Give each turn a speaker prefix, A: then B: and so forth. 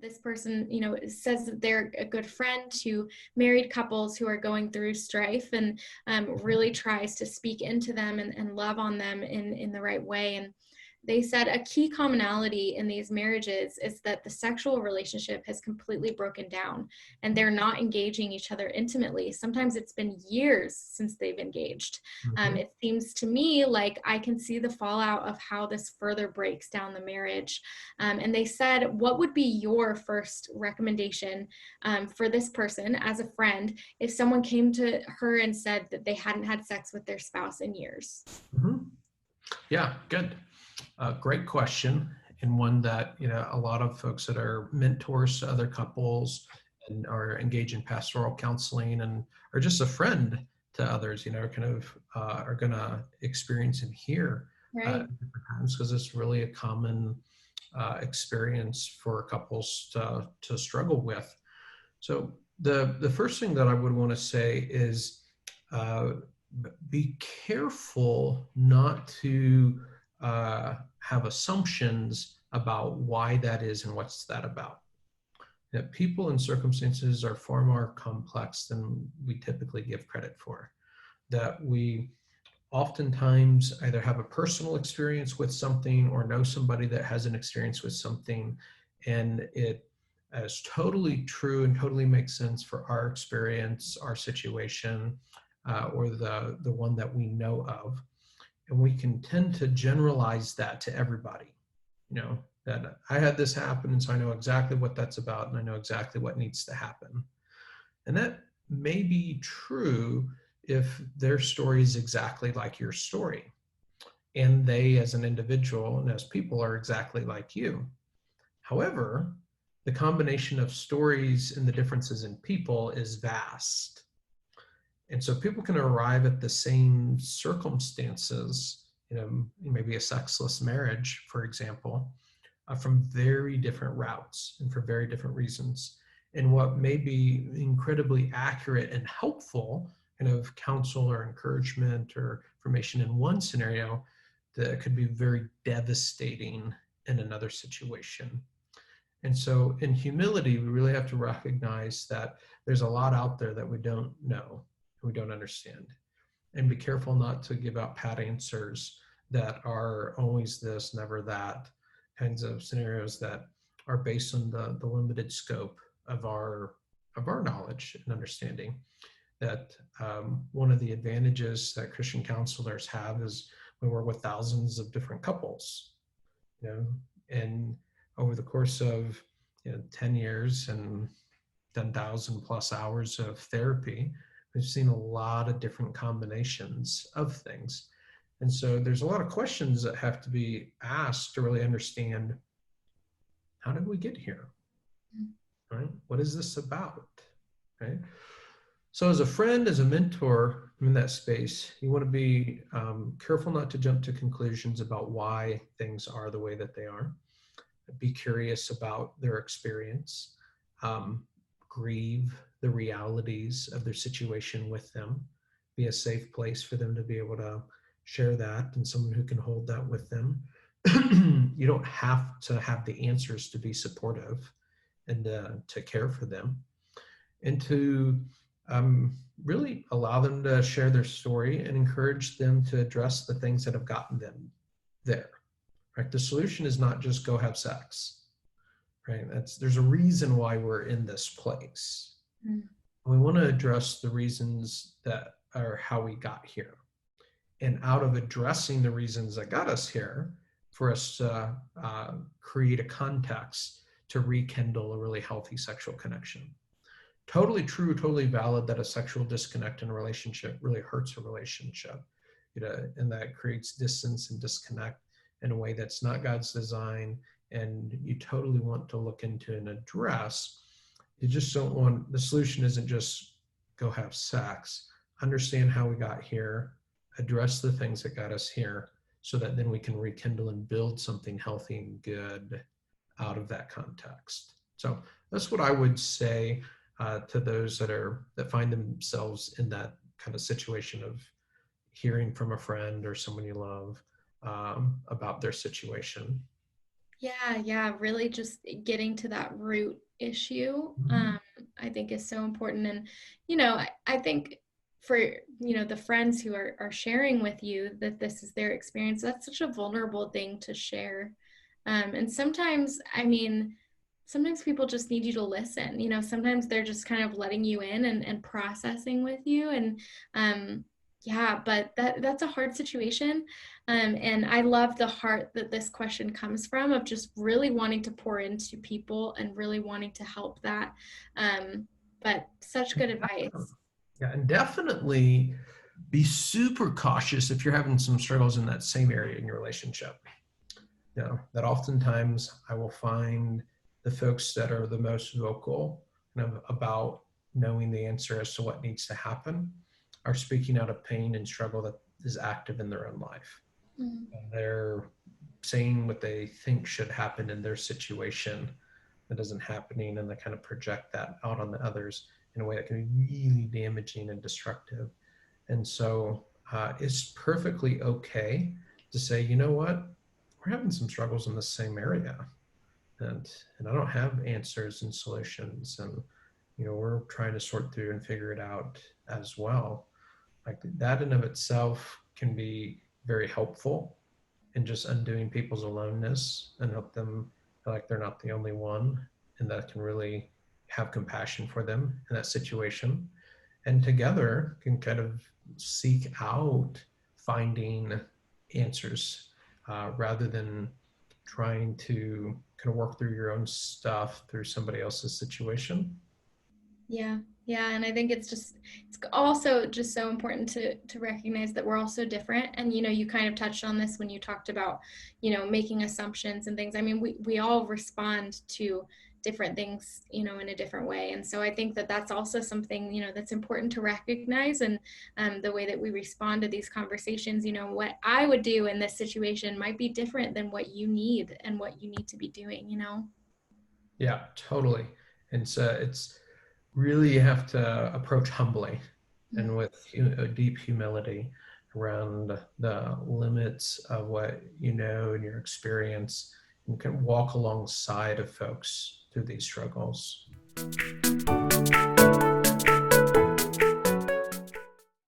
A: this person, says that they're a good friend to married couples who are going through strife, and really tries to speak into them and love on them in the right way. And they said a key commonality in these marriages is that the sexual relationship has completely broken down and they're not engaging each other intimately. Sometimes it's been years since they've engaged. It seems to me like I can see the fallout of how this further breaks down the marriage. And they said, what would be your first recommendation for this person as a friend if someone came to her and said that they hadn't had sex with their spouse in years?
B: Yeah, good. Great question, and one that a lot of folks that are mentors to other couples and are engaged in pastoral counseling and are just a friend to others, are going to experience and hear
A: Right.
B: different times, because it's really a common experience for couples to struggle with. So the first thing that I would want to say is be careful not to have assumptions about why that is and what's that about. That people and circumstances are far more complex than we typically give credit for. That we oftentimes either have a personal experience with something or know somebody that has an experience with something, and it is totally true and totally makes sense for our experience, our situation, or the one that we know of. And we can tend to generalize that to everybody, that I had this happen, and so I know exactly what that's about, and I know exactly what needs to happen. And that may be true if their story is exactly like your story, and they as an individual and as people are exactly like you. However, the combination of stories and the differences in people is vast. And so people can arrive at the same circumstances, maybe a sexless marriage, for example, from very different routes and for very different reasons. And what may be incredibly accurate and helpful counsel or encouragement or information in one scenario, that could be very devastating in another situation. And so in humility, we really have to recognize that there's a lot out there that we don't know, we don't understand, and be careful not to give out pat answers that are always this, never that, kinds of scenarios that are based on the limited scope of our knowledge and understanding. That one of the advantages that Christian counselors have is we work with thousands of different couples, and over the course of 10 years and 10,000 plus hours of therapy, we've seen a lot of different combinations of things. And so there's a lot of questions that have to be asked to really understand, how did we get here? Right? What is this about? Right? So as a friend, as a mentor in that space, you want to be careful not to jump to conclusions about why things are the way that they are. Be curious about their experience. Grieve the realities of their situation with them. Be a safe place for them to be able to share that, and someone who can hold that with them. You don't have to have the answers to be supportive and to care for them, and to really allow them to share their story and encourage them to address the things that have gotten them there. Right? The solution is not just go have sex. Right? There's a reason why we're in this place. We want to address the reasons that are how we got here. And out of addressing the reasons that got us here, for us to create a context to rekindle a really healthy sexual connection. Totally true, totally valid that a sexual disconnect in a relationship really hurts a relationship, and that creates distance and disconnect in a way that's not God's design, and you totally want to look into and address. You just don't want, the solution isn't just go have sex. Understand how we got here, address the things that got us here, so that then we can rekindle and build something healthy and good out of that context. So that's what I would say to those that find themselves in that kind of situation of hearing from a friend or someone you love about their situation.
A: Yeah, really just getting to that root issue,
B: Mhm.
A: I think is so important. And, I think for, the friends who are sharing with you that this is their experience, that's such a vulnerable thing to share. And sometimes, I mean, sometimes people just need you to listen. Sometimes they're just kind of letting you in and processing with you. And yeah, but that's a hard situation. And I love the heart that this question comes from, of just really wanting to pour into people and really wanting to help that. But such good advice.
B: Yeah, and definitely be super cautious if you're having some struggles in that same area in your relationship. That oftentimes I will find the folks that are the most vocal about knowing the answer as to what needs to happen are speaking out of pain and struggle that is active in their own life.
A: Mm.
B: And they're saying what they think should happen in their situation that isn't happening, and they kind of project that out on the others in a way that can be really damaging and destructive. And so it's perfectly okay to say, you know what, we're having some struggles in the same area, and I don't have answers and solutions, and we're trying to sort through and figure it out as well. Like that in of itself can be very helpful in just undoing people's aloneness and help them feel like they're not the only one, and that can really have compassion for them in that situation, and together can kind of seek out finding answers rather than trying to kind of work through your own stuff through somebody else's situation.
A: Yeah. Yeah, and I think it's also just so important to recognize that we're all so different. And you kind of touched on this when you talked about, making assumptions and things. I mean, we all respond to different things, in a different way. And so I think that that's also something, that's important to recognize. And the way that we respond to these conversations, what I would do in this situation might be different than what you need and what you need to be doing.
B: Yeah, totally. And so it's really, you have to approach humbly and with a deep humility around the limits of what you know and your experience, and can walk alongside of folks through these struggles.